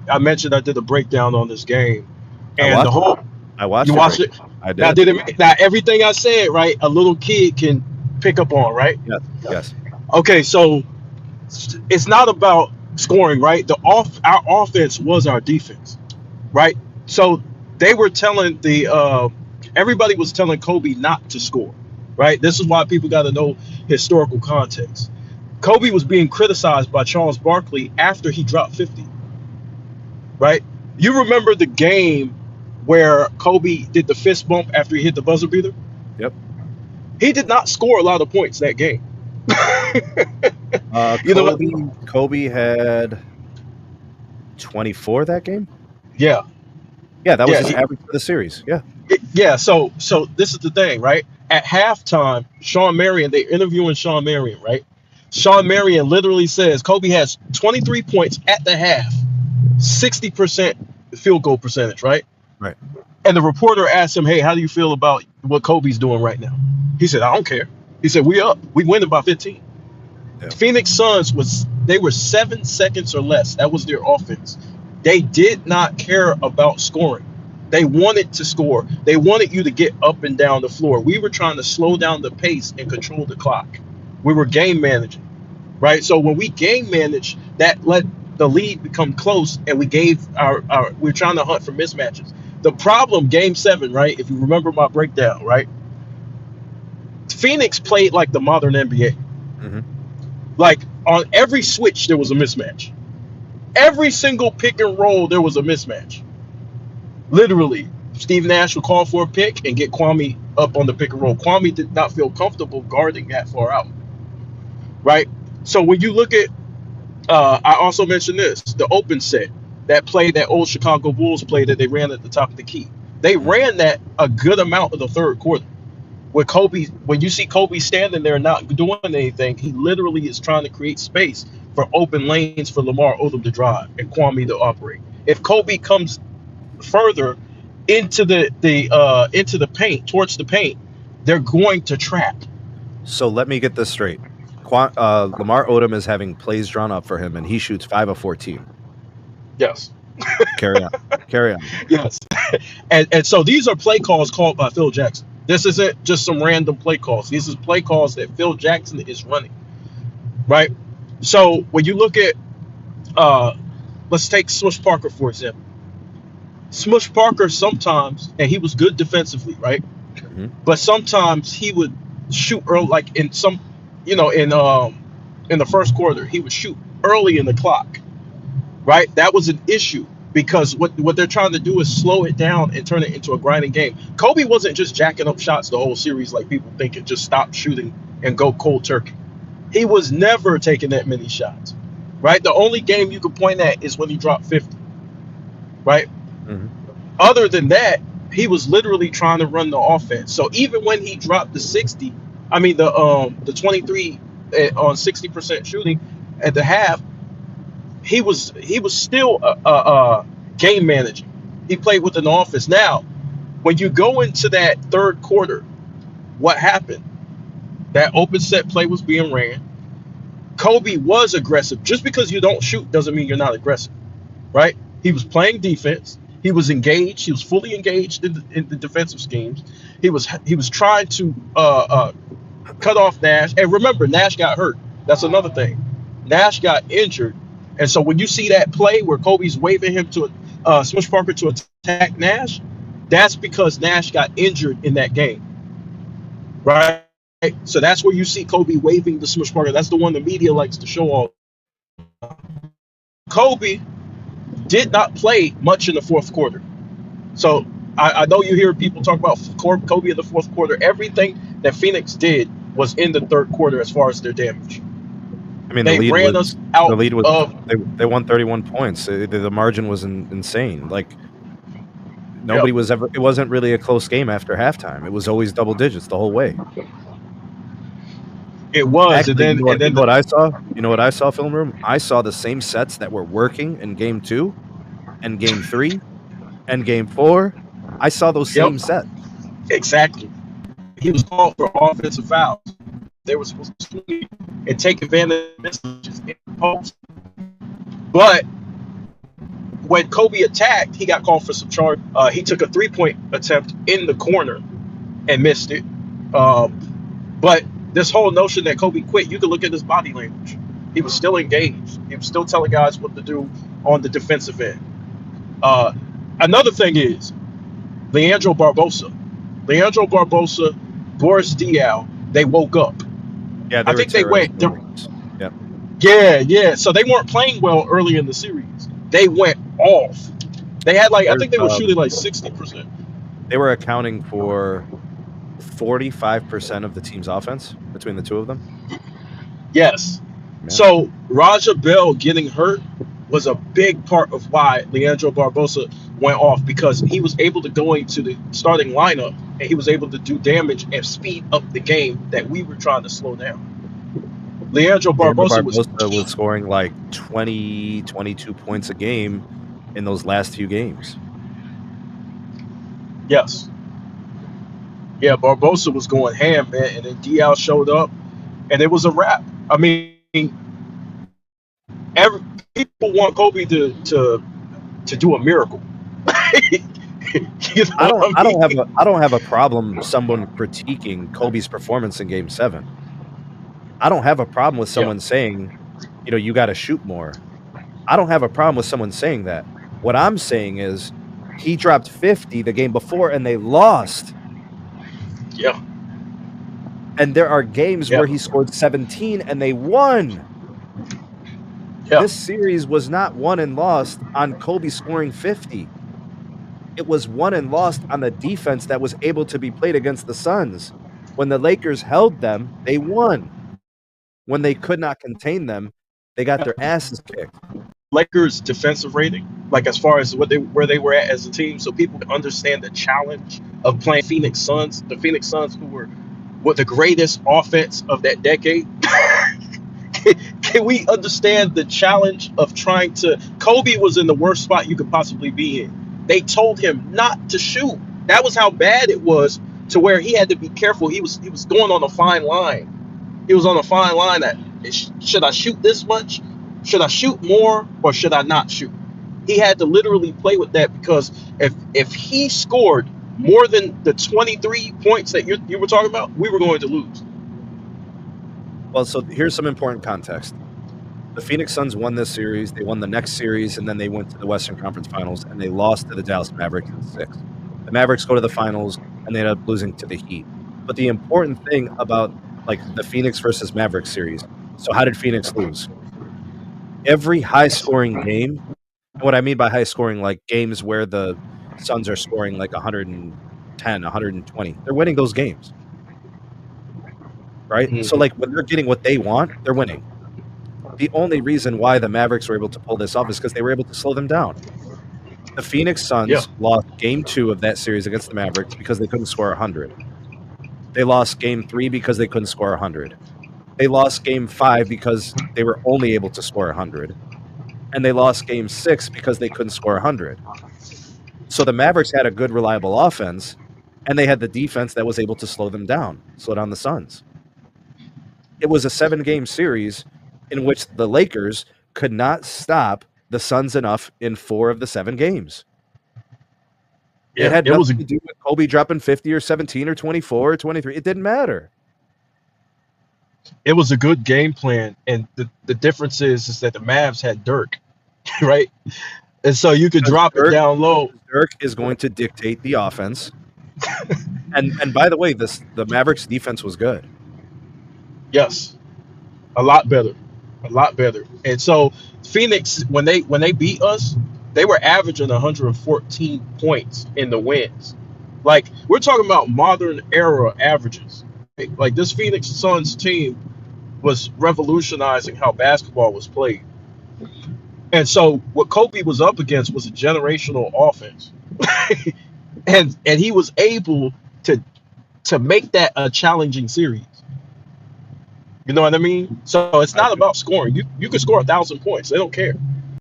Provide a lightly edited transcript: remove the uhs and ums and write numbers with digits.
I mentioned I did a breakdown on this game, I and the watched it. whole I watched you your watched it. breakdown. I Now did. did it? Now everything I said, right? A little kid can pick up on, right? Yes. Yes. Okay, so it's not about scoring, right? Our offense was our defense, right? So they were telling everybody was telling Kobe not to score, right? This is why people got to know historical context. Kobe was being criticized by Charles Barkley after he dropped 50, right? You remember the game where Kobe did the fist bump after he hit the buzzer beater? Yep. He did not score a lot of points that game. You know what? Kobe had 24 that game. Yeah, Yeah, that was yeah, his average for the series. Yeah. yeah. So this is the thing, right? At halftime, Sean Marion, they interviewing Sean Marion, right? Sean Marion literally says Kobe has 23 points at the half, 60% field goal percentage, right? Right. And the reporter asked him, "Hey, how do you feel about what Kobe's doing right now?" He said, "I don't care." He said, "We up. We winning by 15." Yeah. Phoenix Suns they were 7 seconds or less. That was their offense. They did not care about scoring. They wanted to score. They wanted you to get up and down the floor. We were trying to slow down the pace and control the clock. We were game managing, right? So when we game managed, that let the lead become close, and we gave we're trying to hunt for mismatches. The problem, game 7, right? If you remember my breakdown, right? Phoenix played like the modern NBA. Hmm. Like on every switch, there was a mismatch. Every single pick and roll, there was a mismatch. Literally, Steve Nash would call for a pick and get Kwame up on the pick and roll. Kwame did not feel comfortable guarding that far out, right? So when you look at, I also mentioned this, the open set, that play, that old Chicago Bulls play that they ran at the top of the key. They ran that a good amount of the third quarter. When you see Kobe standing there not doing anything, he literally is trying to create space for open lanes for Lamar Odom to drive and Kwame to operate. If Kobe comes further into the paint, towards the paint, they're going to trap. So let me get this straight. Lamar Odom is having plays drawn up for him, and he shoots 5 of 14. Yes, Carry on. Carry on. yes. And so these are play calls called by Phil Jackson. This isn't just some random play calls. These is play calls that Phil Jackson is running, right? So when you look at, let's take Smush Parker for example. Smush Parker sometimes, and he was good defensively, right? Hmm. But sometimes he would shoot early, like in some, in the first quarter, he would shoot early in the clock, right? That was an issue because what they're trying to do is slow it down and turn it into a grinding game. Kobe wasn't just jacking up shots the whole series like people think and just stop shooting and go cold turkey. He was never taking that many shots, right? The only game you could point at is when he dropped 50, right? Hmm. Other than that, he was literally trying to run the offense. So even when he dropped the 60, I mean the 23 on 60% shooting at the half, he was still game managing. He played with an offense. Now, when you go into that third quarter, what happened? That open set play was being ran. Kobe was aggressive. Just because you don't shoot doesn't mean you're not aggressive, right? He was playing defense. He was engaged. He was fully engaged in the defensive schemes. He was trying to cut off Nash. And remember, Nash got hurt. That's another thing. Nash got injured, and so when you see that play where Kobe's waving him to Smush Parker to attack Nash, that's because Nash got injured in that game, right? So that's where you see Kobe waving the Smush Parker. That's the one the media likes to show all. Kobe did not play much in the fourth quarter. So I know you hear people talk about Kobe in the fourth quarter. Everything that Phoenix did was in the third quarter as far as their damage. I mean, They ran us out of. they won 31 points. The margin was insane. Like Yep, nobody was ever. It wasn't really a close game after halftime. It was always double digits the whole way. it was, Actually, and you then know what I saw? You know what I saw, film room? I saw the same sets that were working in game 2 and game 3 and game 4. I saw those yep, same sets. exactly. He was called for offensive fouls. They were supposed to swing and take advantage of mismatches in the post. But when Kobe attacked, he got called for some charge. He took a 3-point attempt in the corner and missed it. But this whole notion that Kobe quit, you can look at his body language. He was still engaged. He was still telling guys what to do on the defensive end. Uh, Another thing is Leandro Barbosa. Leandro Barbosa, Boris Diaw, they woke up. Yeah, I they were think they went. terrorizing the Lakers. Yep. Yeah. So they weren't playing well early in the series. They went off. They had I There's, think they were shooting 60%. They were accounting for 45% of the team's offense between the two of them. Yes. Yeah. So Raja Bell getting hurt was a big part of why Leandro Barbosa went off, because he was able to go into the starting lineup and he was able to do damage and speed up the game that we were trying to slow down. Leandro Barbosa was scoring like 20, 22 points a game in those last few games. Yes. Yeah, Barbosa was going ham, man, and then DL showed up, and it was a wrap. I mean, people want Kobe to do a miracle. I don't have a problem someone critiquing Kobe's performance in Game 7. I don't have a problem with someone saying, you got to shoot more. I don't have a problem with someone saying that. What I'm saying is he dropped 50 the game before and they lost. Yeah. And there are games where he scored 17 and they won. Yeah. This series was not won and lost on Kobe scoring 50. It was won and lost on the defense that was able to be played against the Suns. When the Lakers held them, they won. When they could not contain them, they got their asses kicked. Lakers defensive rating, as far as where they were at as a team, so people can understand the challenge of playing Phoenix Suns. The Phoenix Suns, who were the greatest offense of that decade. Can we understand the challenge of trying to? Kobe was in the worst spot you could possibly be in. They told him not to shoot. That was how bad it was, to where he had to be careful. He was going on a fine line. He was on a fine line that, should I shoot this much? Should I shoot more, or should I not shoot? He had to literally play with that, because if he scored more than the 23 points that you were talking about, we were going to lose. Well, so here's some important context. The Phoenix Suns won this series. They won the next series, and then they went to the Western Conference Finals, and they lost to the Dallas Mavericks in 6. The Mavericks go to the finals, and they end up losing to the Heat. But the important thing about the Phoenix versus Mavericks series, so how did Phoenix lose? Every high-scoring game, and what I mean by high-scoring, games where the Suns are scoring 110, 120, they're winning those games. Right? Mm-hmm. So, when they're getting what they want, they're winning. The only reason why the Mavericks were able to pull this off is because they were able to slow them down. The Phoenix Suns lost Game 2 of that series against the Mavericks because they couldn't score 100. They lost Game 3 because they couldn't score 100. They lost Game 5 because they were only able to score 100. And they lost Game 6 because they couldn't score 100. So the Mavericks had a good, reliable offense, and they had the defense that was able to slow them down, slow down the Suns. It was a 7-game series in which the Lakers could not stop the Suns enough in 4 of the 7 games. It had nothing to do with Kobe dropping 50 or 17 or 24 or 23. It didn't matter. It was a good game plan, and the difference is that the Mavs had Dirk, right? And so you could drop it down low. Dirk is going to dictate the offense. and by the way, the Mavericks defense was good. Yes, a lot better. And so Phoenix, when they beat us, they were averaging 114 points in the wins. We're talking about modern era averages. This Phoenix Suns team was revolutionizing how basketball was played. And so what Kobe was up against was a generational offense. and he was able to make that a challenging series. You know what I mean? So it's not about scoring. You can score 1,000 points. They don't care.